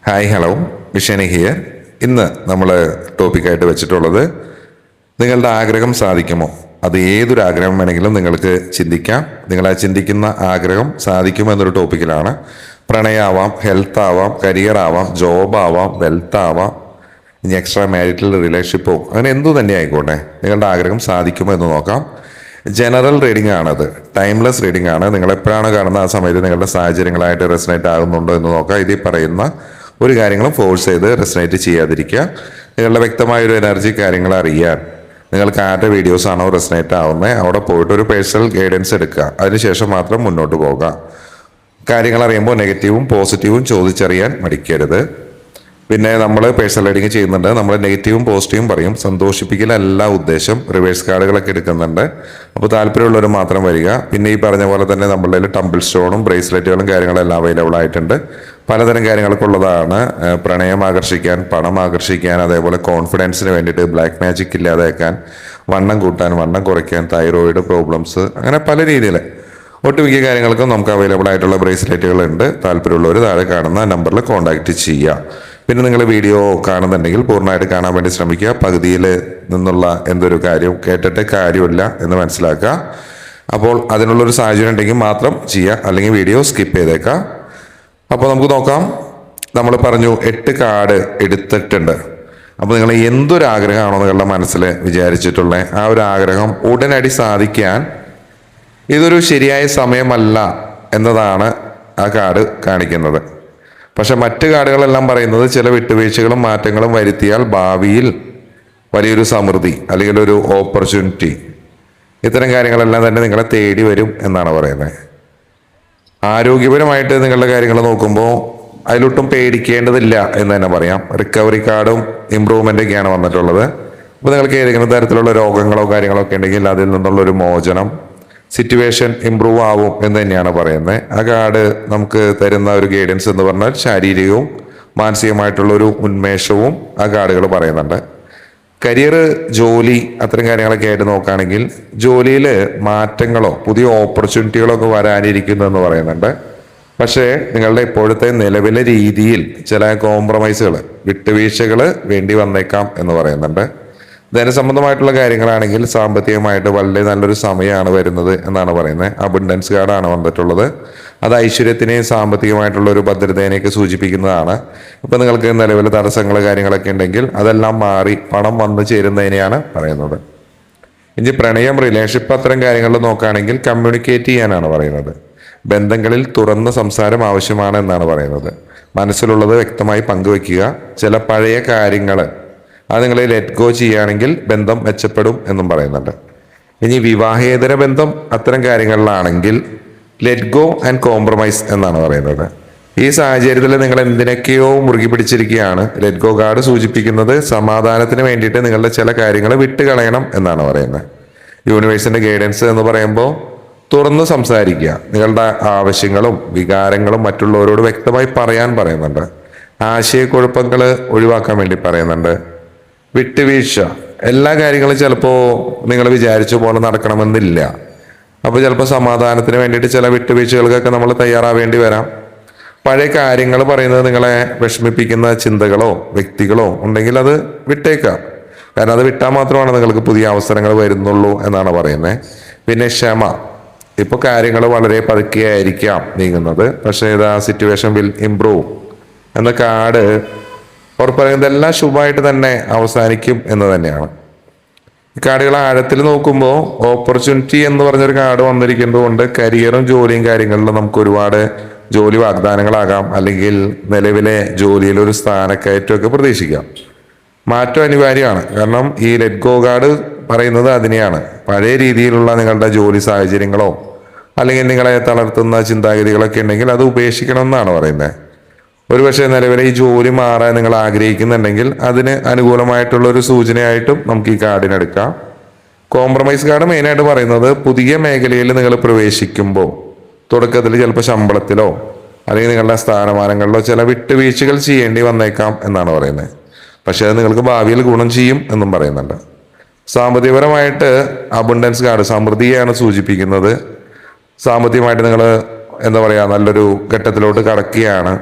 Hi hello വിഷേണി here. ഇന്ന് നമ്മൾ ടോപ്പിക്കായിട്ട് വെച്ചിട്ടുള്ളത് നിങ്ങളുടെ ആഗ്രഹം സാധിക്കുമോ? അത് ഏതൊരു ആഗ്രഹം വേണമെങ്കിലും നിങ്ങൾക്ക് ചിന്തിക്കാം. നിങ്ങൾ ആ ചിന്തിക്കുന്ന ആഗ്രഹം സാധിക്കുമോ എന്നൊരു ടോപ്പിക്കിലാണ്. പ്രണയമാവാം, ഹെൽത്ത് ആവാം, കരിയർ ആവാം, ജോബ് ആവാം, വെൽത്ത് ആവാം, ഇനി എക്സ്ട്രാ മാരിറ്റൽ റിലേഷൻഷിപ്പോ അങ്ങനെ എന്തു തന്നെ ആയിക്കോട്ടെ, നിങ്ങളുടെ ആഗ്രഹം സാധിക്കുമോ എന്ന് നോക്കാം. ജനറൽ റീഡിംഗ് ആണത്, ടൈംലെസ് റീഡിംഗ് ആണ്. നിങ്ങൾ എപ്പോഴാണ് കാണുന്ന ആ സമയത്ത് നിങ്ങളുടെ സാഹചര്യങ്ങളായിട്ട് റെസനേറ്റ് ആകുന്നുണ്ടോ എന്ന് നോക്കാം. ഇതിൽ പറയുന്ന ഒരു കാര്യങ്ങളും ഫോഴ്സ് ചെയ്ത് റെസനേറ്റ് ചെയ്യാതിരിക്കുക. നിങ്ങളുടെ വ്യക്തമായൊരു എനർജി കാര്യങ്ങൾ അറിയാൻ നിങ്ങൾക്ക് ആരുടെ വീഡിയോസ് ആണോ റെസനേറ്റ് ആവുന്നത് അവിടെ പോയിട്ട് ഒരു പേഴ്സണൽ ഗൈഡൻസ് എടുക്കുക. അതിനുശേഷം മാത്രം മുന്നോട്ട് പോകുക. കാര്യങ്ങൾ അറിയുമ്പോൾ നെഗറ്റീവും പോസിറ്റീവും ചോദിച്ചറിയാൻ മടിക്കരുത്. പിന്നെ നമ്മൾ പേഴ്സണൽ റീഡിങ് ചെയ്യുന്നുണ്ട്. നമ്മൾ നെഗറ്റീവും പോസിറ്റീവും പറയും. സന്തോഷിപ്പിക്കലല്ല ഉദ്ദേശം. റിവേഴ്സ് കാർഡുകളൊക്കെ എടുക്കുന്നുണ്ട്. അപ്പോൾ താല്പര്യമുള്ളവർ മാത്രം വരിക. പിന്നെ ഈ പറഞ്ഞ പോലെ തന്നെ നമ്മളുടെ കയ്യിൽ ടംബിൾ സ്റ്റോണും ബ്രേസ്ലെറ്റുകളും കാര്യങ്ങളെല്ലാം അവൈലബിൾ ആയിട്ടുണ്ട്. പലതരം കാര്യങ്ങളൊക്കെ ഉള്ളതാണ്. പ്രണയം ആകർഷിക്കാൻ, പണം ആകർഷിക്കാൻ, അതേപോലെ കോൺഫിഡൻസിന് വേണ്ടിയിട്ട്, ബ്ലാക്ക് മാജിക് ഇല്ലാതാക്കാൻ, വണ്ണം കൂട്ടാൻ, വണ്ണം കുറയ്ക്കാൻ, തൈറോയിഡ് പ്രോബ്ലംസ്, അങ്ങനെ പല രീതിയിൽ ഒട്ടുമിക്ക കാര്യങ്ങൾക്കും നമുക്ക് അവൈലബിൾ ആയിട്ടുള്ള ബ്രേസ്ലെറ്റുകൾ ഉണ്ട്. താല്പര്യമുള്ളവർ താഴെ കാണുന്ന നമ്പറിൽ കോൺടാക്റ്റ് ചെയ്യുക. പിന്നെ നിങ്ങൾ വീഡിയോ കാണുന്നുണ്ടെങ്കിൽ പൂർണ്ണമായിട്ട് കാണാൻ വേണ്ടി ശ്രമിക്കുക. പകുതിയിൽ നിന്നുള്ള എന്തൊരു കാര്യം കേട്ടിട്ട് കാര്യമില്ല എന്ന് മനസ്സിലാക്കുക. അപ്പോൾ അതിനുള്ളൊരു സാഹചര്യം ഉണ്ടെങ്കിൽ മാത്രം ചെയ്യുക, അല്ലെങ്കിൽ വീഡിയോ സ്കിപ്പ് ചെയ്തേക്കാം. അപ്പോൾ നമുക്ക് നോക്കാം. നമ്മൾ പറഞ്ഞു 8 കാർഡ് എടുത്തിട്ടുണ്ട്. അപ്പോൾ നിങ്ങൾ എന്തൊരു ആഗ്രഹമാണോ നിങ്ങളുടെ മനസ്സിൽ വിചാരിച്ചിട്ടുള്ളത്, ആ ഒരു ആഗ്രഹം ഉടനടി സാധിക്കാൻ ഇതൊരു ശരിയായ സമയമല്ല എന്നതാണ് ആ കാർഡ് കാണിക്കുന്നത്. പക്ഷെ മറ്റ് കാർഡുകളെല്ലാം പറയുന്നത് ചില വിട്ടുവീഴ്ചകളും മാറ്റങ്ങളും വരുത്തിയാൽ ഭാവിയിൽ വലിയൊരു സമൃദ്ധി അല്ലെങ്കിൽ ഒരു ഓപ്പർച്യൂണിറ്റി, ഇത്തരം കാര്യങ്ങളെല്ലാം തന്നെ നിങ്ങളെ തേടി വരും എന്നാണ് പറയുന്നത്. ആരോഗ്യപരമായിട്ട് നിങ്ങളുടെ കാര്യങ്ങൾ നോക്കുമ്പോൾ അതിലൊട്ടും പേടിക്കേണ്ടതില്ല എന്ന് തന്നെ പറയാം. റിക്കവറി കാർഡും ഇമ്പ്രൂവ്മെൻ്റൊക്കെയാണ് വന്നിട്ടുള്ളത്. അപ്പോൾ നിങ്ങൾക്ക് ഏതെങ്കിലും തരത്തിലുള്ള രോഗങ്ങളോ കാര്യങ്ങളോ ഒക്കെ ഉണ്ടെങ്കിൽ അതിൽ നിന്നുള്ളൊരു മോചനം, സിറ്റുവേഷൻ ഇമ്പ്രൂവ് ആവും എന്ന് തന്നെയാണ് പറയുന്നത്. ആ കാർഡ് നമുക്ക് തരുന്ന ഒരു ഗൈഡൻസ് എന്ന് പറഞ്ഞാൽ ശാരീരികവും മാനസികമായിട്ടുള്ളൊരു ഉന്മേഷവും ആ കാർഡുകൾ പറയുന്നുണ്ട്. കരിയർ, ജോലി, അത്തരം കാര്യങ്ങളൊക്കെ ആയിട്ട് നോക്കുകയാണെങ്കിൽ ജോലിയിൽ മാറ്റങ്ങളോ പുതിയ ഓപ്പർച്യൂണിറ്റികളോ ഒക്കെ വരാനിരിക്കുന്നു എന്ന് പറയുന്നുണ്ട്. പക്ഷേ നിങ്ങളുടെ ഇപ്പോഴത്തെ നിലവിലെ രീതിയിൽ ചില കോംപ്രമൈസുകൾ, വിട്ടുവീഴ്ചകൾ വേണ്ടി വന്നേക്കാം എന്ന് പറയുന്നുണ്ട്. ധനസംബന്ധമായിട്ടുള്ള കാര്യങ്ങളാണെങ്കിൽ സാമ്പത്തികമായിട്ട് വളരെ നല്ലൊരു സമയമാണ് വരുന്നത് എന്നാണ് പറയുന്നത്. അബണ്ടൻസ് കാർഡാണ് വന്നിട്ടുള്ളത്. അത് ഐശ്വര്യത്തിനെയും സാമ്പത്തികമായിട്ടുള്ള ഒരു ഭദ്രതേനെയൊക്കെ സൂചിപ്പിക്കുന്നതാണ്. ഇപ്പം നിങ്ങൾക്ക് നിലവിൽ തടസ്സങ്ങൾ കാര്യങ്ങളൊക്കെ ഉണ്ടെങ്കിൽ അതെല്ലാം മാറി പണം വന്നു ചേരുന്നതിനെയാണ് പറയുന്നത്. ഇനി പ്രണയം, റിലേഷൻഷിപ്പ്, അത്തരം കാര്യങ്ങളിൽ നോക്കുകയാണെങ്കിൽ കമ്മ്യൂണിക്കേറ്റ് ചെയ്യാനാണ് പറയുന്നത്. ബന്ധങ്ങളിൽ തുറന്ന സംസാരം ആവശ്യമാണ് എന്നാണ് പറയുന്നത്. മനസ്സിലുള്ളത് വ്യക്തമായി പങ്കുവെക്കുക. ചില പഴയ കാര്യങ്ങൾ അത് നിങ്ങൾ ലെറ്റ് ഗോ ചെയ്യുകയാണെങ്കിൽ ബന്ധം മെച്ചപ്പെടും എന്നും പറയുന്നുണ്ട്. ഇനി വിവാഹേതര ബന്ധം അത്തരം കാര്യങ്ങളിലാണെങ്കിൽ ലെറ്റ് ഗോ ആൻഡ് കോംപ്രമൈസ് എന്നാണ് പറയുന്നത്. ഈ സാഹചര്യത്തിൽ നിങ്ങൾ എന്തിനൊക്കെയോ മുറുകി പിടിച്ചിരിക്കുകയാണ്. ലെറ്റ് ഗോ കാർഡ് സൂചിപ്പിക്കുന്നത് സമാധാനത്തിന് വേണ്ടിയിട്ട് നിങ്ങളുടെ ചില കാര്യങ്ങൾ വിട്ടുകളയണം എന്നാണ് പറയുന്നത്. യൂണിവേഴ്സിന്റെ ഗൈഡൻസ് എന്ന് പറയുമ്പോൾ തുറന്ന് സംസാരിക്കുക. നിങ്ങളുടെ ആവശ്യങ്ങളും വികാരങ്ങളും മറ്റുള്ളവരോട് വ്യക്തമായി പറയാൻ പറയുന്നുണ്ട്. ആശയക്കുഴപ്പങ്ങൾ ഒഴിവാക്കാൻ വേണ്ടി പറയുന്നുണ്ട്. വിട്ടുവീഴ്ച, എല്ലാ കാര്യങ്ങളും ചിലപ്പോൾ നിങ്ങൾ വിചാരിച്ച പോലെ നടക്കണമെന്നില്ല. അപ്പോൾ ചിലപ്പോൾ സമാധാനത്തിന് വേണ്ടിയിട്ട് ചില വിട്ടുവീഴ്ചകൾക്കൊക്കെ നമ്മൾ തയ്യാറാവേണ്ടി വരാം. പഴയ കാര്യങ്ങൾ പറയുന്നത് നിങ്ങളെ വിഷമിപ്പിക്കുന്ന ചിന്തകളോ വ്യക്തികളോ ഉണ്ടെങ്കിൽ അത് വിട്ടേക്കാം. കാരണം അത് വിട്ടാൽ മാത്രമാണ് നിങ്ങൾക്ക് പുതിയ അവസരങ്ങൾ വരുന്നുള്ളൂ എന്നാണ് പറയുന്നത്. പിന്നെ ക്ഷമ. ഇപ്പോൾ കാര്യങ്ങൾ വളരെ പതുക്കെയായിരിക്കാം നീങ്ങുന്നത്, പക്ഷേ ഇത് ആ സിറ്റുവേഷൻ വിൽ ഇംപ്രൂവ് എന്ന കാർഡ് പറയുന്നത് എല്ലാം ശുഭമായിട്ട് തന്നെ അവസാനിക്കും എന്ന് തന്നെയാണ്. ഈ കാർഡുകൾ ആഴത്തിൽ നോക്കുമ്പോൾ ഓപ്പർച്യൂണിറ്റി എന്ന് പറഞ്ഞൊരു കാർഡ് വന്നിരിക്കുന്നത് കൊണ്ട് കരിയറും ജോലിയും കാര്യങ്ങളിലും നമുക്ക് ഒരുപാട് ജോലി വാഗ്ദാനങ്ങളാകാം, അല്ലെങ്കിൽ നിലവിലെ ജോലിയിൽ ഒരു സ്ഥാനക്കയറ്റമൊക്കെ പ്രതീക്ഷിക്കാം. മാറ്റം അനിവാര്യമാണ്. കാരണം ഈ ലെറ്റ് ഗോ കാർഡ് പറയുന്നത് അതിനെയാണ്. പഴയ രീതിയിലുള്ള നിങ്ങളുടെ ജോലി സാഹചര്യങ്ങളോ അല്ലെങ്കിൽ നിങ്ങളെ തളർത്തുന്ന ചിന്താഗതികളൊക്കെ ഉണ്ടെങ്കിൽ അത് ഉപേക്ഷിക്കണമെന്നാണ് പറയുന്നത്. ഒരുപക്ഷെ നിലവിലെ ഈ ജോലി മാറാൻ നിങ്ങൾ ആഗ്രഹിക്കുന്നുണ്ടെങ്കിൽ അതിന് അനുകൂലമായിട്ടുള്ള ഒരു സൂചനയായിട്ടും നമുക്ക് ഈ കാർഡിനെടുക്കാം. കോംപ്രമൈസ് കാർഡ് മെയിനായിട്ട് പറയുന്നത് പുതിയ മേഖലയിൽ നിങ്ങൾ പ്രവേശിക്കുമ്പോൾ തുടക്കത്തിൽ ചിലപ്പോൾ ശമ്പളത്തിലോ അല്ലെങ്കിൽ നിങ്ങളുടെ സ്ഥാനമാനങ്ങളിലോ ചില വിട്ടുവീഴ്ചകൾ ചെയ്യേണ്ടി വന്നേക്കാം എന്നാണ് പറയുന്നത്. പക്ഷെ അത് നിങ്ങൾക്ക് ഭാവിയിൽ ഗുണം ചെയ്യും എന്നും പറയുന്നുണ്ട്. സാമ്പത്തികപരമായിട്ട് അബണ്ടൻസ് കാർഡ് സമൃദ്ധിയാണ് സൂചിപ്പിക്കുന്നത്. സാമ്പത്തികമായിട്ട് നിങ്ങൾ എന്താ പറയുക, നല്ലൊരു ഘട്ടത്തിലോട്ട് കടക്കുകയാണ്.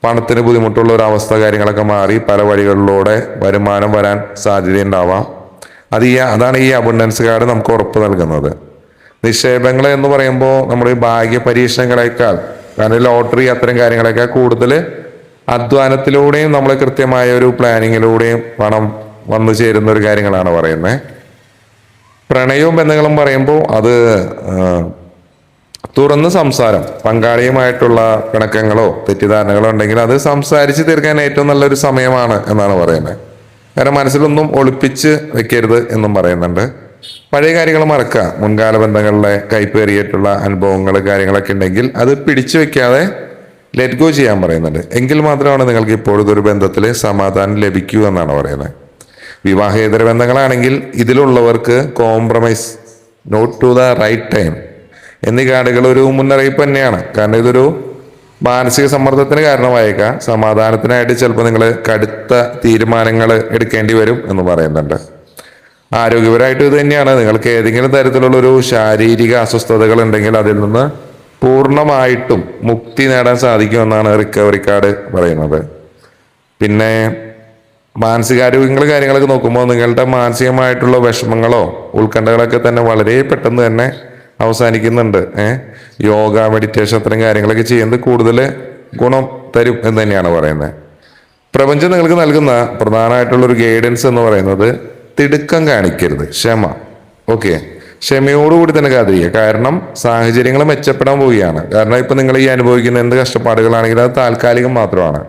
പണത്തിന് ബുദ്ധിമുട്ടുള്ള ഒരു അവസ്ഥ കാര്യങ്ങളൊക്കെ മാറി പല വഴികളിലൂടെ വരുമാനം വരാൻ സാധ്യതയുണ്ടാവാം. അതാണ് ഈ അബണ്ടൻസ് കാർഡ് നമുക്ക് ഉറപ്പ് നൽകുന്നത്. നിക്ഷേപങ്ങൾ എന്ന് പറയുമ്പോൾ നമ്മുടെ ഭാഗ്യ പരീക്ഷണങ്ങളെക്കാൾ, കാരണം ലോട്ടറി അത്തരം കാര്യങ്ങളെക്കാൾ കൂടുതൽ അധ്വാനത്തിലൂടെയും നമ്മൾ കൃത്യമായ ഒരു പ്ലാനിങ്ങിലൂടെയും പണം വന്നു ചേരുന്ന ഒരു കാര്യങ്ങളാണ് പറയുന്നത്. പ്രണയവും ബന്ധങ്ങളും പറയുമ്പോൾ അത് തുറന്ന് സംസാരം, പങ്കാളിയുമായിട്ടുള്ള പിണക്കങ്ങളോ തെറ്റിദ്ധാരണകളോ ഉണ്ടെങ്കിൽ അത് സംസാരിച്ച് തീർക്കാൻ ഏറ്റവും നല്ലൊരു സമയമാണ് എന്നാണ് പറയുന്നത്. കാരണം മനസ്സിലൊന്നും ഒളിപ്പിച്ച് വെക്കരുത് എന്നും പറയുന്നുണ്ട്. പഴയ കാര്യങ്ങൾ മറക്കുക. മുൻകാല ബന്ധങ്ങളിലെ കൈപ്പേറിയിട്ടുള്ള അനുഭവങ്ങൾ കാര്യങ്ങളൊക്കെ ഉണ്ടെങ്കിൽ അത് പിടിച്ചു വെക്കാതെ ലെറ്റ് ഗോ ചെയ്യാൻ പറയുന്നുണ്ട്. എങ്കിൽ മാത്രമാണ് നിങ്ങൾക്ക് ഇപ്പോഴത്തെ ബന്ധത്തിൽ സമാധാനം ലഭിക്കൂ എന്നാണ് പറയുന്നത്. വിവാഹേതര ബന്ധങ്ങളാണെങ്കിൽ ഇതിലുള്ളവർക്ക് compromise, not to the right time എന്നീ കാർഡുകൾ ഒരു മുന്നറിയിപ്പ് തന്നെയാണ്. കാരണം ഇതൊരു മാനസിക സമ്മർദ്ദത്തിന് കാരണമായേക്കാം. സമാധാനത്തിനായിട്ട് ചിലപ്പോൾ നിങ്ങൾ കടുത്ത തീരുമാനങ്ങൾ എടുക്കേണ്ടി വരും എന്ന് പറയുന്നുണ്ട്. ആരോഗ്യപരമായിട്ട് ഇത് തന്നെയാണ്. നിങ്ങൾക്ക് ഏതെങ്കിലും തരത്തിലുള്ള ഒരു ശാരീരിക അസ്വസ്ഥതകൾ ഉണ്ടെങ്കിൽ അതിൽ നിന്ന് പൂർണ്ണമായിട്ടും മുക്തി നേടാൻ സാധിക്കുമെന്നാണ് റിക്കവറി കാർഡ് പറയുന്നത്. പിന്നെ മാനസികാരോഗ്യങ്ങൾ കാര്യങ്ങളൊക്കെ നോക്കുമ്പോൾ നിങ്ങളുടെ മാനസികമായിട്ടുള്ള വിഷമങ്ങളോ ഉത്കണ്ഠകളൊക്കെ തന്നെ വളരെ പെട്ടെന്ന് തന്നെ അവസാനിക്കുന്നുണ്ട്. യോഗ, മെഡിറ്റേഷൻ അത്തരം കാര്യങ്ങളൊക്കെ ചെയ്യുന്നത് കൂടുതൽ ഗുണം തരും എന്ന് തന്നെയാണ് പറയുന്നത്. പ്രപഞ്ചം നിങ്ങൾക്ക് നൽകുന്ന പ്രധാനമായിട്ടുള്ളൊരു ഗൈഡൻസ് എന്ന് പറയുന്നത് തിടുക്കം കാണിക്കരുത്, ക്ഷമ. ഓക്കെ, ക്ഷമയോടുകൂടി തന്നെ കാത്തിരിക്കുക. കാരണം സാഹചര്യങ്ങൾ മെച്ചപ്പെടാൻ പോവുകയാണ്. കാരണം ഇപ്പം നിങ്ങൾ ഈ അനുഭവിക്കുന്ന എന്ത് കഷ്ടപ്പാടുകളാണെങ്കിലും അത് താൽക്കാലികം മാത്രമാണ്.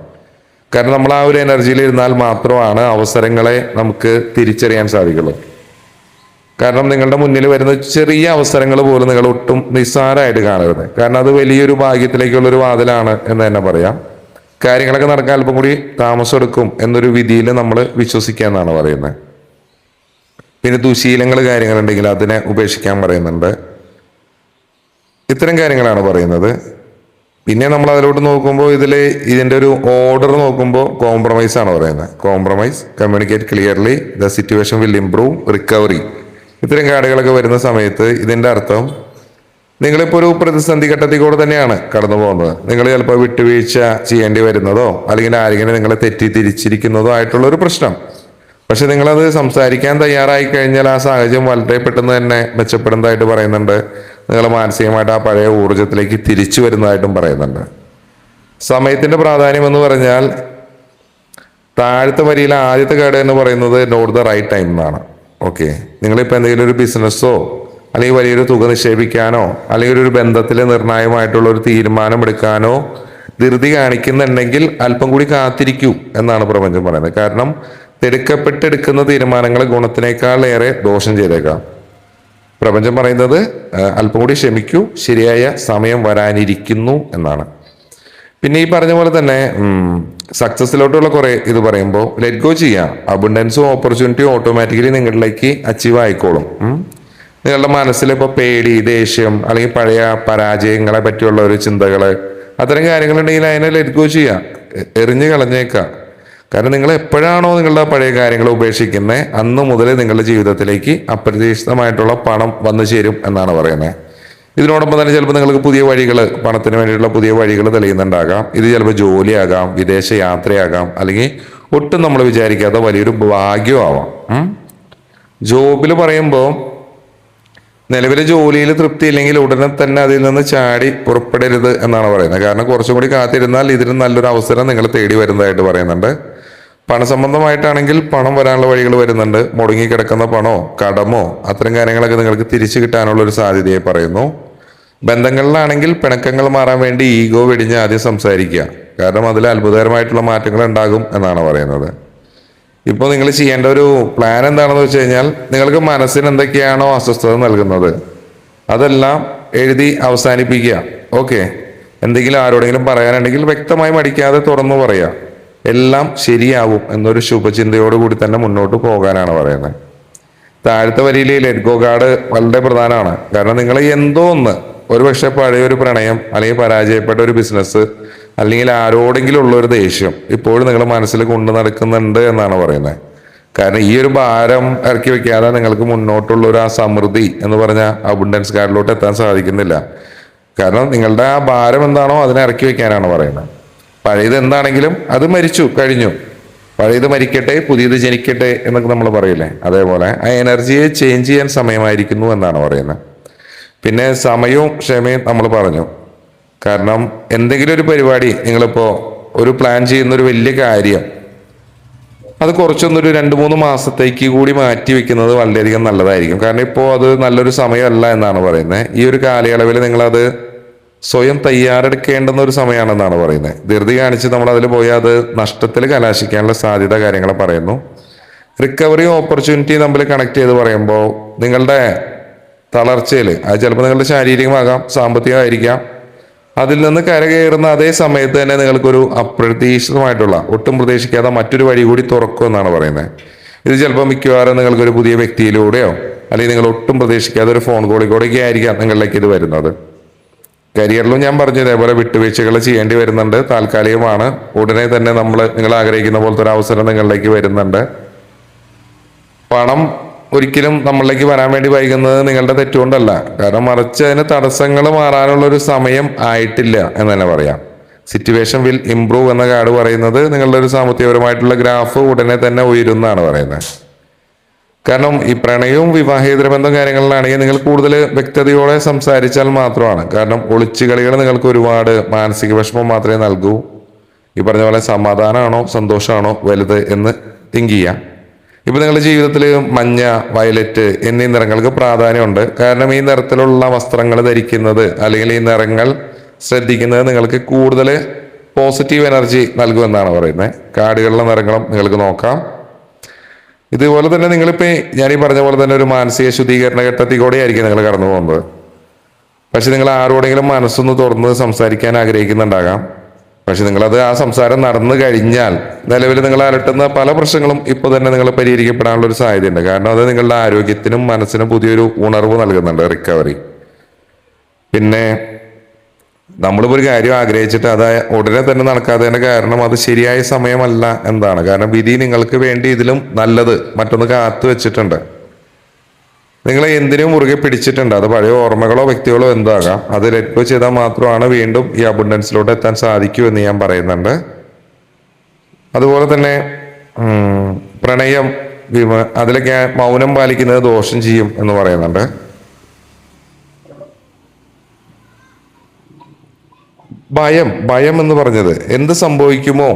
കാരണം നമ്മൾ ആ ഒരു എനർജിയിൽ ഇരുന്നാൽ മാത്രമാണ് അവസരങ്ങളെ നമുക്ക് തിരിച്ചറിയാൻ സാധിക്കുള്ളൂ. കാരണം നിങ്ങളുടെ മുന്നിൽ വരുന്ന ചെറിയ അവസരങ്ങൾ പോലും നിങ്ങൾ ഒട്ടും നിസ്സാരമായിട്ട് കാണരുത്. കാരണം അത് വലിയൊരു ഭാഗ്യത്തിലേക്കുള്ളൊരു വാതിലാണ് എന്ന് തന്നെ പറയാം. കാര്യങ്ങളൊക്കെ നടക്കാൻ അല്പം കൂടി താമസം എടുക്കും എന്നൊരു വിധിയിൽ നമ്മൾ വിശ്വസിക്കുക എന്നാണ് പറയുന്നത്. പിന്നെ ദുശീലങ്ങൾ കാര്യങ്ങളുണ്ടെങ്കിൽ അതിനെ ഉപേക്ഷിക്കാൻ പറയുന്നുണ്ട്. ഇത്തരം കാര്യങ്ങളാണ് പറയുന്നത്. പിന്നെ നമ്മൾ അതിലോട്ട് നോക്കുമ്പോൾ ഇതിൻ്റെ ഒരു ഓർഡർ നോക്കുമ്പോൾ കോംപ്രമൈസ് ആണ് പറയുന്നത്. Compromise, communicate clearly, the situation will improve, recovery. ഇത്തരം കാർഡുകളൊക്കെ വരുന്ന സമയത്ത് ഇതിൻ്റെ അർത്ഥം നിങ്ങളിപ്പോൾ ഒരു പ്രതിസന്ധി ഘട്ടത്തിൽ കൂടെ തന്നെയാണ് കടന്നു പോകുന്നത്. നിങ്ങൾ ചിലപ്പോൾ വിട്ടുവീഴ്ച ചെയ്യേണ്ടി വരുന്നതോ അല്ലെങ്കിൽ ആരെങ്കിലും നിങ്ങളെ തിരിച്ചിരിക്കുന്നതോ ആയിട്ടുള്ള ഒരു പ്രശ്നം. പക്ഷെ നിങ്ങളത് സംസാരിക്കാൻ തയ്യാറായി കഴിഞ്ഞാൽ ആ സാഹചര്യം വളരെ പെട്ടെന്ന് തന്നെ മെച്ചപ്പെടുന്നതായിട്ട് പറയുന്നുണ്ട്. നിങ്ങൾ മാനസികമായിട്ട് ആ പഴയ ഊർജത്തിലേക്ക് തിരിച്ചു വരുന്നതായിട്ടും പറയുന്നുണ്ട്. സമയത്തിന്റെ പ്രാധാന്യം എന്ന് പറഞ്ഞാൽ താഴത്തെ വരിയിലെ ആദ്യത്തെ കാർഡ് എന്ന് പറയുന്നത് നോട്ട് ദ റൈറ്റ് ടൈം എന്നാണ്. ഓക്കെ, നിങ്ങളിപ്പോൾ എന്തെങ്കിലും ഒരു ബിസിനസ്സോ അല്ലെങ്കിൽ വലിയൊരു തുക നിക്ഷേപിക്കാനോ അല്ലെങ്കിൽ ഒരു ബന്ധത്തിൽ നിർണായകമായിട്ടുള്ള ഒരു തീരുമാനം എടുക്കാനോ ധൃതി കാണിക്കുന്നുണ്ടെങ്കിൽ അല്പം കൂടി കാത്തിരിക്കൂ എന്നാണ് പ്രപഞ്ചം പറയുന്നത്. കാരണം തിടുക്കപ്പെട്ടെടുക്കുന്ന തീരുമാനങ്ങൾ ഗുണത്തിനേക്കാൾ ഏറെ ദോഷം ചെയ്തേക്കാം. പ്രപഞ്ചം പറയുന്നത് അല്പം കൂടി ക്ഷമിക്കൂ, ശരിയായ സമയം വരാനിരിക്കുന്നു എന്നാണ്. പിന്നെ ഈ പറഞ്ഞ പോലെ തന്നെ സക്സസിലോട്ടുള്ള കുറെ ഇത് പറയുമ്പോൾ ലെറ്റ് ഗോ ചെയ്യാം. അബണ്ടൻസും ഓപ്പർച്യൂണിറ്റിയും ഓട്ടോമാറ്റിക്കലി നിങ്ങളിലേക്ക് അച്ചീവ് ആയിക്കോളും. നിങ്ങളുടെ മനസ്സിൽ ഇപ്പോൾ പേടി, ദേഷ്യം അല്ലെങ്കിൽ പഴയ പരാജയങ്ങളെ പറ്റിയുള്ള ഒരു ചിന്തകൾ അത്തരം കാര്യങ്ങളുണ്ടെങ്കിൽ അതിനെ ലെറ്റ് ഗോ ചെയ്യാം, എറിഞ്ഞു കളഞ്ഞേക്കാം. കാരണം നിങ്ങൾ എപ്പോഴാണോ നിങ്ങളുടെ പഴയ കാര്യങ്ങൾ ഉപേക്ഷിക്കുന്നത് അന്ന് മുതൽ നിങ്ങളുടെ ജീവിതത്തിലേക്ക് അപ്രതീക്ഷിതമായിട്ടുള്ള പണം വന്നു ചേരും എന്നാണ് പറയുന്നത്. ഇതിനോടൊപ്പം തന്നെ ചിലപ്പോൾ നിങ്ങൾക്ക് പുതിയ വഴികൾ, പണത്തിന് വേണ്ടിയിട്ടുള്ള പുതിയ വഴികൾ തെളിയുന്നുണ്ടാകാം. ഇത് ചിലപ്പോൾ ജോലിയാകാം, വിദേശ യാത്രയാകാം, അല്ലെങ്കിൽ ഒട്ടും നമ്മൾ വിചാരിക്കാത്ത വലിയൊരു ഭാഗ്യമാവാം. ജോബിൽ പറയുമ്പോൾ നിലവിലെ ജോലിയിൽ തൃപ്തി ഇല്ലെങ്കിൽ ഉടനെ തന്നെ അതിൽ നിന്ന് ചാടി പുറപ്പെടരുത് എന്നാണ് പറയുന്നത്. കാരണം കുറച്ചും കൂടി കാത്തിരുന്നാൽ ഇതിന് നല്ലൊരു അവസരം നിങ്ങൾ തേടി വരുന്നതായിട്ട് പറയുന്നുണ്ട്. പണസംബന്ധമായിട്ടാണെങ്കിൽ പണം വരാനുള്ള വഴികൾ വരുന്നുണ്ട്. മുടങ്ങിക്കിടക്കുന്ന പണമോ കടമോ അത്തരം കാര്യങ്ങളൊക്കെ നിങ്ങൾക്ക് തിരിച്ചു കിട്ടാനുള്ള ഒരു സാധ്യതയെ പറയുന്നു. ബന്ധങ്ങളിലാണെങ്കിൽ പിണക്കങ്ങൾ മാറാൻ വേണ്ടി ഈഗോ വെടിഞ്ഞ് ആദ്യം സംസാരിക്കുക. കാരണം അതിൽ അത്ഭുതകരമായിട്ടുള്ള മാറ്റങ്ങൾ ഉണ്ടാകും എന്നാണ് പറയുന്നത്. ഇപ്പോൾ നിങ്ങൾ ചെയ്യേണ്ട ഒരു പ്ലാൻ എന്താണെന്ന് വെച്ച് കഴിഞ്ഞാൽ നിങ്ങൾക്ക് മനസ്സിന് എന്തൊക്കെയാണോ അസ്വസ്ഥത നൽകുന്നത് അതെല്ലാം എഴുതി അവസാനിപ്പിക്കുക. ഓക്കെ, എന്തെങ്കിലും ആരോടെങ്കിലും പറയാനുണ്ടെങ്കിൽ വ്യക്തമായി മടിക്കാതെ തുറന്നു പറയുക. എല്ലാം ശരിയാവും എന്നൊരു ശുഭചിന്തയോടുകൂടി തന്നെ മുന്നോട്ട് പോകാനാണ് പറയുന്നത്. താഴത്തെ വരിയിലെ ലെറ്റ് ഗോ കാർഡ് വളരെ പ്രധാനമാണ്. കാരണം നിങ്ങൾ എന്തോ ഒന്ന്, ഒരുപക്ഷെ പഴയൊരു പ്രണയം അല്ലെങ്കിൽ പരാജയപ്പെട്ട ഒരു ബിസിനസ് അല്ലെങ്കിൽ ആരോടെങ്കിലും ഉള്ള ഒരു ദേഷ്യം ഇപ്പോഴും നിങ്ങൾ മനസ്സിൽ കൊണ്ടു നടക്കുന്നുണ്ട് എന്നാണ് പറയുന്നത്. കാരണം ഈ ഒരു ഭാരം ഇറക്കി വെക്കാതെ നിങ്ങൾക്ക് മുന്നോട്ടുള്ള ഒരു ആ സമൃദ്ധി എന്ന് പറഞ്ഞ അബണ്ടൻസ് കാർഡിലോട്ട് എത്താൻ സാധിക്കുന്നില്ല. കാരണം നിങ്ങളുടെ ആ ഭാരം എന്താണോ അതിനെ ഇറക്കി വെക്കാനാണ് പറയുന്നത്. പഴയത് എന്താണെങ്കിലും അത് മരിച്ചു കഴിഞ്ഞു. പഴയത് മരിക്കട്ടെ, പുതിയത് ജനിക്കട്ടെ എന്നൊക്കെ നമ്മൾ പറയില്ലേ, അതേപോലെ ആ എനർജിയെ ചേഞ്ച് ചെയ്യാൻ സമയമായിരിക്കുന്നു എന്നാണ് പറയുന്നത്. പിന്നെ സമയവും ക്ഷമയും നമ്മൾ പറഞ്ഞു. കാരണം എന്തെങ്കിലും ഒരു പരിപാടി നിങ്ങളിപ്പോൾ ഒരു പ്ലാൻ ചെയ്യുന്ന ഒരു വലിയ കാര്യം അത് കുറച്ചൊന്നൊരു 2-3 മാസത്തേക്ക് കൂടി മാറ്റി വെക്കുന്നത് വളരെയധികം നല്ലതായിരിക്കും. കാരണം ഇപ്പോൾ അത് നല്ലൊരു സമയമല്ല എന്നാണ് പറയുന്നത്. ഈ ഒരു കാലയളവിൽ നിങ്ങളത് സ്വയം തയ്യാറെടുക്കേണ്ടുന്ന ഒരു സമയമാണെന്നാണ് പറയുന്നത്. ധൃതി കാണിച്ച് നമ്മൾ അതിൽ പോയാൽ അത് നഷ്ടത്തിൽ കലാശിക്കാനുള്ള സാധ്യത കാര്യങ്ങൾ പറയുന്നു. റിക്കവറി ഓപ്പർച്യൂണിറ്റി തമ്മിൽ കണക്ട് ചെയ്ത് പറയുമ്പോൾ നിങ്ങളുടെ തളർച്ചയിൽ അത് ചിലപ്പോൾ നിങ്ങളുടെ ശാരീരികമാകാം, സാമ്പത്തികമായിരിക്കാം, അതിൽ നിന്ന് കരകയറുന്ന അതേ സമയത്ത് തന്നെ നിങ്ങൾക്കൊരു അപ്രതീക്ഷിതമായിട്ടുള്ള ഒട്ടും പ്രതീക്ഷിക്കാതെ മറ്റൊരു വഴി കൂടി തുറക്കും എന്നാണ് പറയുന്നത്. ഇത് ചിലപ്പോൾ മിക്കവാറും നിങ്ങൾക്കൊരു പുതിയ വ്യക്തിയിലൂടെയോ അല്ലെങ്കിൽ നിങ്ങൾ ഒട്ടും പ്രതീക്ഷിക്കാതെ ഒരു ഫോൺ കോളിലൂടെയൊക്കെ ആയിരിക്കാം നിങ്ങളിലേക്ക് ഇത് വരുന്നത്. കരിയറിലും ഞാൻ പറഞ്ഞു ഇതേപോലെ വിട്ടുവീഴ്ചകൾ ചെയ്യേണ്ടി വരുന്നുണ്ട്, താൽക്കാലികമാണ്. ഉടനെ തന്നെ നിങ്ങൾ ആഗ്രഹിക്കുന്ന പോലത്തെ ഒരു അവസരം നിങ്ങളിലേക്ക് വരുന്നുണ്ട്. പണം ഒരിക്കലും നമ്മളിലേക്ക് വരാൻ വേണ്ടി വൈകുന്നത് നിങ്ങളുടെ തെറ്റുകൊണ്ടല്ല, കാരണം മറിച്ച് അതിന് തടസ്സങ്ങൾ മാറാനുള്ള ഒരു സമയം ആയിട്ടില്ല എന്ന് തന്നെ പറയാം. സിറ്റുവേഷൻ വിൽ ഇംപ്രൂവ് എന്ന കാർഡ് പറയുന്നത് നിങ്ങളുടെ ഒരു സാമ്പത്തികപരമായിട്ടുള്ള ഗ്രാഫ് ഉടനെ തന്നെ ഉയരുന്നാണ് പറയുന്നത്. കാരണം ഈ പ്രണയവും വിവാഹേതര ബന്ധം കാര്യങ്ങളിലാണെങ്കിൽ നിങ്ങൾ കൂടുതൽ വ്യക്തതയോടെ സംസാരിച്ചാൽ മാത്രമാണ്. കാരണം ഒളിച്ചുകളികൾ നിങ്ങൾക്ക് ഒരുപാട് മാനസിക വിഷമം മാത്രമേ നൽകൂ. ഈ പറഞ്ഞ പോലെ സമാധാനമാണോ സന്തോഷമാണോ വലുത് എന്ന് തിങ്ക് ചെയ്യാം. ഇപ്പൊ നിങ്ങളുടെ ജീവിതത്തിൽ മഞ്ഞ, വയലറ്റ് എന്നീ നിറങ്ങൾക്ക് പ്രാധാന്യമുണ്ട്. കാരണം ഈ നിറത്തിലുള്ള വസ്ത്രങ്ങൾ ധരിക്കുന്നത് അല്ലെങ്കിൽ ഈ നിറങ്ങൾ ശ്രദ്ധിക്കുന്നത് നിങ്ങൾക്ക് കൂടുതൽ പോസിറ്റീവ് എനർജി നൽകുമെന്നാണ് പറയുന്നത്. കാർഡുകളിലെ നിറങ്ങളും നിങ്ങൾക്ക് നോക്കാം. ഇതുപോലെ തന്നെ നിങ്ങളിപ്പോ ഞാനീ പറഞ്ഞ പോലെ തന്നെ ഒരു മാനസിക ശുദ്ധീകരണ ഘട്ടത്തിൽ കൂടെ ആയിരിക്കും നിങ്ങൾ കടന്നു പോകുന്നത്. പക്ഷെ നിങ്ങൾ ആരോടെങ്കിലും മനസ്സൊന്ന് തുറന്ന് സംസാരിക്കാൻ ആഗ്രഹിക്കുന്നുണ്ടാകാം. പക്ഷെ നിങ്ങളത് ആ സംസാരം നടന്നു കഴിഞ്ഞാൽ നിലവിൽ നിങ്ങൾ അലട്ടുന്ന പല പ്രശ്നങ്ങളും ഇപ്പോൾ തന്നെ നിങ്ങൾ പരിഹരിക്കപ്പെടാനുള്ള ഒരു സാധ്യതയുണ്ട്. കാരണം അത് നിങ്ങളുടെ ആരോഗ്യത്തിനും മനസ്സിനും പുതിയൊരു ഉണർവ് നൽകുന്നുണ്ട്, റിക്കവറി. പിന്നെ നമ്മളിപ്പോൾ ഒരു കാര്യം ആഗ്രഹിച്ചിട്ട് അത് ഉടനെ തന്നെ നടക്കാത്തതിന്റെ കാരണം അത് ശരിയായ സമയമല്ല എന്താണ്. കാരണം വിധി നിങ്ങൾക്ക് വേണ്ടി ഇതിലും നല്ലത് മറ്റൊന്ന് കാത്തു വെച്ചിട്ടുണ്ട്. നിങ്ങളെ എന്തിനും മുറുകെ പിടിച്ചിട്ടുണ്ട്. അത് പഴയ ഓർമ്മകളോ വ്യക്തികളോ എന്താകാം. അത് ലെറ്റ് ഗോ ചെയ്താൽ മാത്രമാണ് വീണ്ടും ഈ അബുണ്ടൻസിലോട്ട് എത്താൻ സാധിക്കൂ എന്ന് ഞാൻ പറയുന്നുണ്ട്. അതുപോലെ തന്നെ പ്രണയം, അതിലൊക്കെ മൗനം പാലിക്കുന്നത് ദോഷം ചെയ്യും എന്ന് പറയുന്നുണ്ട്. ഭയം എന്ന് പറഞ്ഞത് എന്ത് സംഭവിക്കുമോ,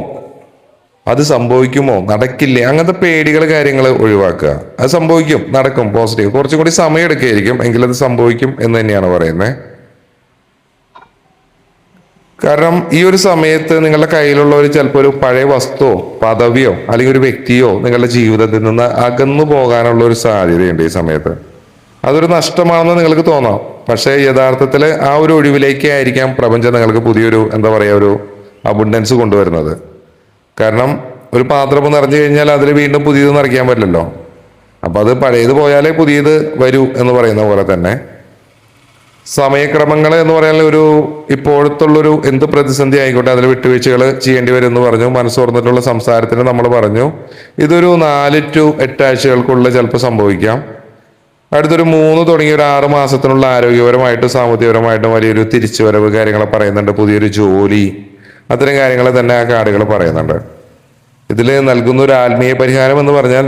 അത് സംഭവിക്കുമോ, നടക്കില്ലേ, അങ്ങനത്തെ പേടികൾ കാര്യങ്ങൾ ഒഴിവാക്കുക. അത് സംഭവിക്കും, നടക്കും, പോസിറ്റീവ്. കുറച്ചും കൂടി സമയം എടുക്കുകയായിരിക്കും, എങ്കിലത് സംഭവിക്കും എന്ന് തന്നെയാണ് പറയുന്നത്. കാരണം ഈ ഒരു സമയത്ത് നിങ്ങളുടെ കയ്യിലുള്ള ഒരു ചിലപ്പോൾ ഒരു പഴയ വസ്തുവോ പദവിയോ അല്ലെങ്കിൽ ഒരു വ്യക്തിയോ നിങ്ങളുടെ ജീവിതത്തിൽ നിന്ന് അകന്നു പോകാനുള്ള ഒരു സാധ്യതയുണ്ട് ഈ സമയത്ത്. അതൊരു നഷ്ടമാണെന്ന് നിങ്ങൾക്ക് തോന്നാം. പക്ഷേ യഥാർത്ഥത്തിൽ ആ ഒരു ഒഴിവിലേക്ക് ആയിരിക്കാം പ്രപഞ്ചം നിങ്ങൾക്ക് പുതിയൊരു ഒരു അബുണ്ടൻസ് കൊണ്ടുവരുന്നത്. കാരണം ഒരു പാത്രം നിറഞ്ഞു കഴിഞ്ഞാൽ അതിൽ വീണ്ടും പുതിയത് നിറയ്ക്കാൻ പറ്റില്ലല്ലോ. അപ്പൊ അത് പഴയത് പോയാലേ പുതിയത് വരൂ എന്ന് പറയുന്ന പോലെ തന്നെ സമയക്രമങ്ങൾ എന്ന് പറയാൻ ഇപ്പോഴത്തുള്ളൊരു എന്ത് പ്രതിസന്ധി ആയിക്കോട്ടെ അതിൽ വിട്ടുവീഴ്ചകൾ ചെയ്യേണ്ടി വരും എന്ന് പറഞ്ഞു. മനസ്സോർന്നിട്ടുള്ള സംസാരത്തിന് നമ്മൾ പറഞ്ഞു ഇതൊരു 4 to 8 ആഴ്ചകൾക്കുള്ളിൽ ചിലപ്പോൾ സംഭവിക്കാം. അടുത്തൊരു 3 തുടങ്ങി ഒരു 6 മാസത്തിനുള്ള ആരോഗ്യപരമായിട്ടും സാമ്പത്തികപരമായിട്ടും വലിയൊരു തിരിച്ചുവരവ് കാര്യങ്ങൾ പറയുന്നുണ്ട്. പുതിയൊരു ജോലി, അത്തരം കാര്യങ്ങൾ തന്നെ ആ കാർഡുകൾ പറയുന്നുണ്ട്. ഇതിൽ നൽകുന്ന ഒരു ആത്മീയ പരിഹാരം എന്ന് പറഞ്ഞാൽ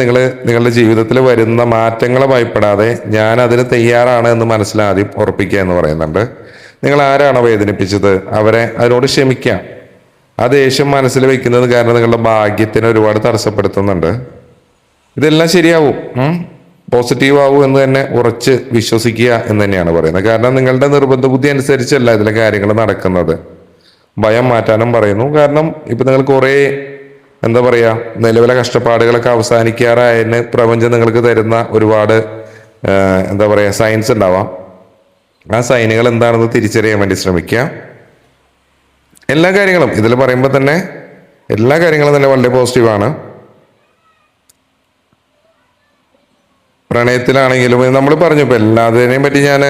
നിങ്ങളുടെ ജീവിതത്തിൽ വരുന്ന മാറ്റങ്ങളെ ഭയപ്പെടാതെ ഞാൻ അതിന് തയ്യാറാണ് എന്ന് മനസ്സിലാദ്യം ഉറപ്പിക്കുക എന്ന് പറയുന്നുണ്ട്. നിങ്ങൾ ആരാണോ വേദനിപ്പിച്ചത് അവരെ അതിനോട് ക്ഷമിക്കാം. ആ ദേഷ്യം മനസ്സിൽ വെക്കുന്നത് കാരണം നിങ്ങളുടെ ഭാഗ്യത്തിന് ഒരുപാട് തടസ്സപ്പെടുത്തുന്നുണ്ട്. ഇതെല്ലാം ശരിയാവും, പോസിറ്റീവ് ആവും എന്ന് തന്നെ ഉറച്ച് വിശ്വസിക്കുക എന്ന് തന്നെയാണ് പറയുന്നത്. കാരണം നിങ്ങളുടെ നിർബന്ധ ബുദ്ധി അനുസരിച്ചല്ല ഇതിലെ കാര്യങ്ങൾ നടക്കുന്നത്. ഭയം മാറ്റാനും പറയുന്നു. കാരണം ഇപ്പൊ നിങ്ങൾ കുറെ നിലവിലെ കഷ്ടപ്പാടുകളൊക്കെ അവസാനിക്കാറായതിന് പ്രപഞ്ചം നിങ്ങൾക്ക് തരുന്ന ഒരുപാട് സയൻസ് ഉണ്ടാവാം. ആ സൈനുകൾ എന്താണെന്ന് തിരിച്ചറിയാൻ വേണ്ടി ശ്രമിക്കുക. എല്ലാ കാര്യങ്ങളും ഇതിൽ പറയുമ്പോൾ തന്നെ എല്ലാ കാര്യങ്ങളും തന്നെ വളരെ പോസിറ്റീവാണ്. പ്രണയത്തിലാണെങ്കിലും നമ്മൾ പറഞ്ഞു ഇപ്പൊ എല്ലാത്തിനെയും പറ്റി ഞാൻ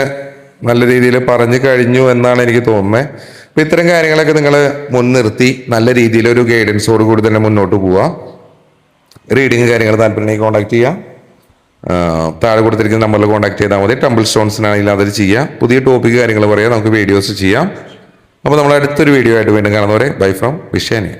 നല്ല രീതിയിൽ പറഞ്ഞു കഴിഞ്ഞു എന്നാണ് എനിക്ക് തോന്നുന്നത്. അപ്പൊ ഇത്തരം കാര്യങ്ങളൊക്കെ നിങ്ങൾ മുൻനിർത്തി നല്ല രീതിയിൽ ഒരു ഗൈഡൻസോട് കൂടി തന്നെ മുന്നോട്ട് പോവുക. റീഡിങ് കാര്യങ്ങൾ താല്പര്യമുണ്ടെങ്കിൽ കോൺടാക്ട് ചെയ്യുക. താഴെ കൊടുത്തിരിക്കുന്ന നമ്പറിൽ കോൺടാക്ട് ചെയ്താൽ മതി. ടെമ്പിൾ സ്റ്റോൺസിനാണെങ്കിൽ അതിൽ ചെയ്യാം. പുതിയ ടോപ്പിക് കാര്യങ്ങൾ പറയാം, നമുക്ക് വീഡിയോസ് ചെയ്യാം. അപ്പോൾ നമ്മൾ അടുത്തൊരു വീഡിയോ ആയിട്ട് വീണ്ടും കാണുന്നവരെ ബൈ ഫ്രം വിഷേനി.